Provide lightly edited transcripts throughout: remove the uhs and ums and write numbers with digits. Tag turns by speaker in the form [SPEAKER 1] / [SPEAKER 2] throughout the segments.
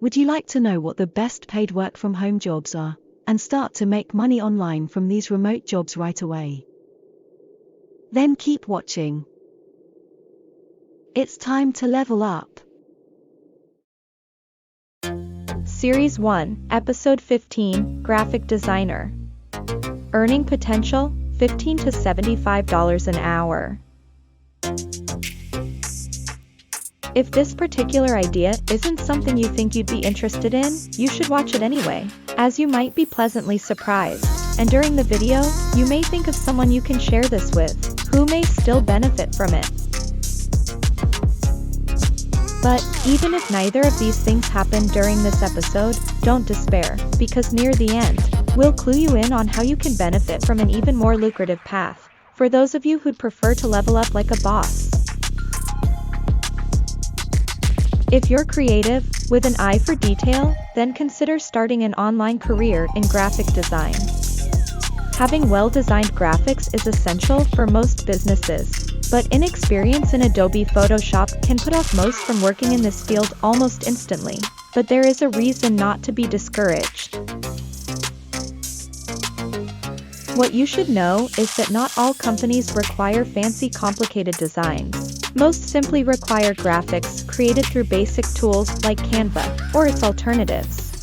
[SPEAKER 1] Would you like to know what the best paid work from home jobs are, and start to make money online from these remote jobs right away? Then keep watching. It's time to level up.
[SPEAKER 2] Series 1, Episode 15, Graphic Designer. Earning potential, $15 to $75 an hour. If this particular idea isn't something you think you'd be interested in, you should watch it anyway, as you might be pleasantly surprised, and during the video, you may think of someone you can share this with, who may still benefit from it. But, even if neither of these things happen during this episode, don't despair, because near the end, we'll clue you in on how you can benefit from an even more lucrative path, for those of you who'd prefer to level up like a boss. If you're creative, with an eye for detail, then consider starting an online career in graphic design. Having well-designed graphics is essential for most businesses, but inexperience in Adobe Photoshop can put off most from working in this field almost instantly. But there is a reason not to be discouraged. What you should know is that not all companies require fancy, complicated designs. Most simply require graphics created through basic tools like Canva, or its alternatives.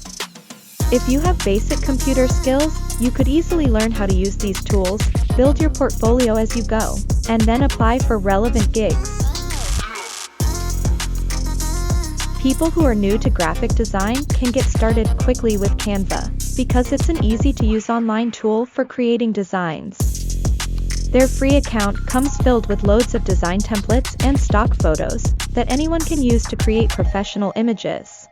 [SPEAKER 2] If you have basic computer skills, you could easily learn how to use these tools, build your portfolio as you go, and then apply for relevant gigs. People who are new to graphic design can get started quickly with Canva, because it's an easy-to-use online tool for creating designs. Their free account comes filled with loads of design templates and stock photos that anyone can use to create professional images.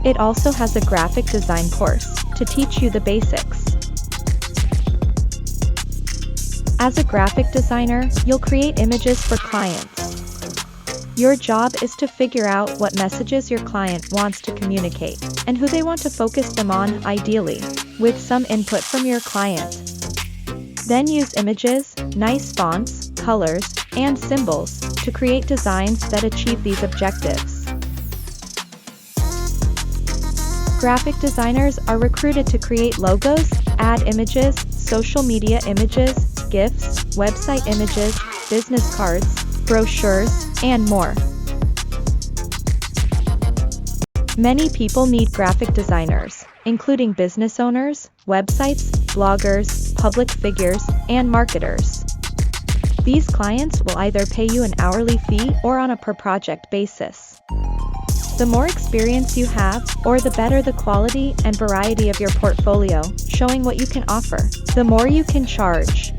[SPEAKER 2] It also has a graphic design course to teach you the basics. As a graphic designer, you'll create images for clients. Your job is to figure out what messages your client wants to communicate, and who they want to focus them on, ideally, with some input from your client. Then use images, nice fonts, colors, and symbols to create designs that achieve these objectives. Graphic designers are recruited to create logos, ad images, social media images, GIFs, website images, business cards, brochures, and more. Many people need graphic designers, including business owners, websites, bloggers, public figures, and marketers. These clients will either pay you an hourly fee or on a per-project basis. The more experience you have, or the better the quality and variety of your portfolio, showing what you can offer, the more you can charge.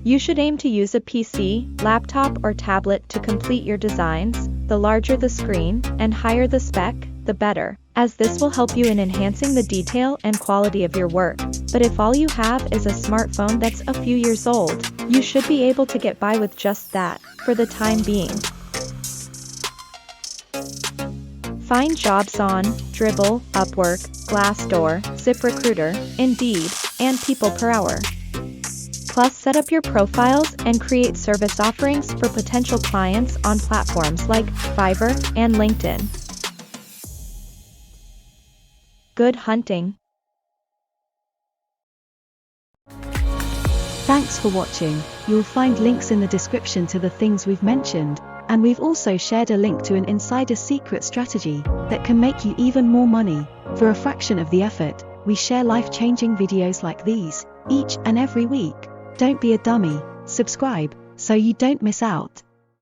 [SPEAKER 2] You should aim to use a PC, laptop, or tablet to complete your designs. The larger the screen, and higher the spec, the better, as this will help you in enhancing the detail and quality of your work. But if all you have is a smartphone that's a few years old, you should be able to get by with just that, for the time being. Find jobs on Dribbble, Upwork, Glassdoor, ZipRecruiter, Indeed, and People Per Hour. Plus, set up your profiles and create service offerings for potential clients on platforms like Fiverr and LinkedIn. Good hunting.
[SPEAKER 1] Thanks for watching. You'll find links in the description to the things we've mentioned, and we've also shared a link to an insider secret strategy that can make you even more money. For a fraction of the effort, we share life-changing videos like these, each and every week. Don't be a dummy, subscribe, so you don't miss out.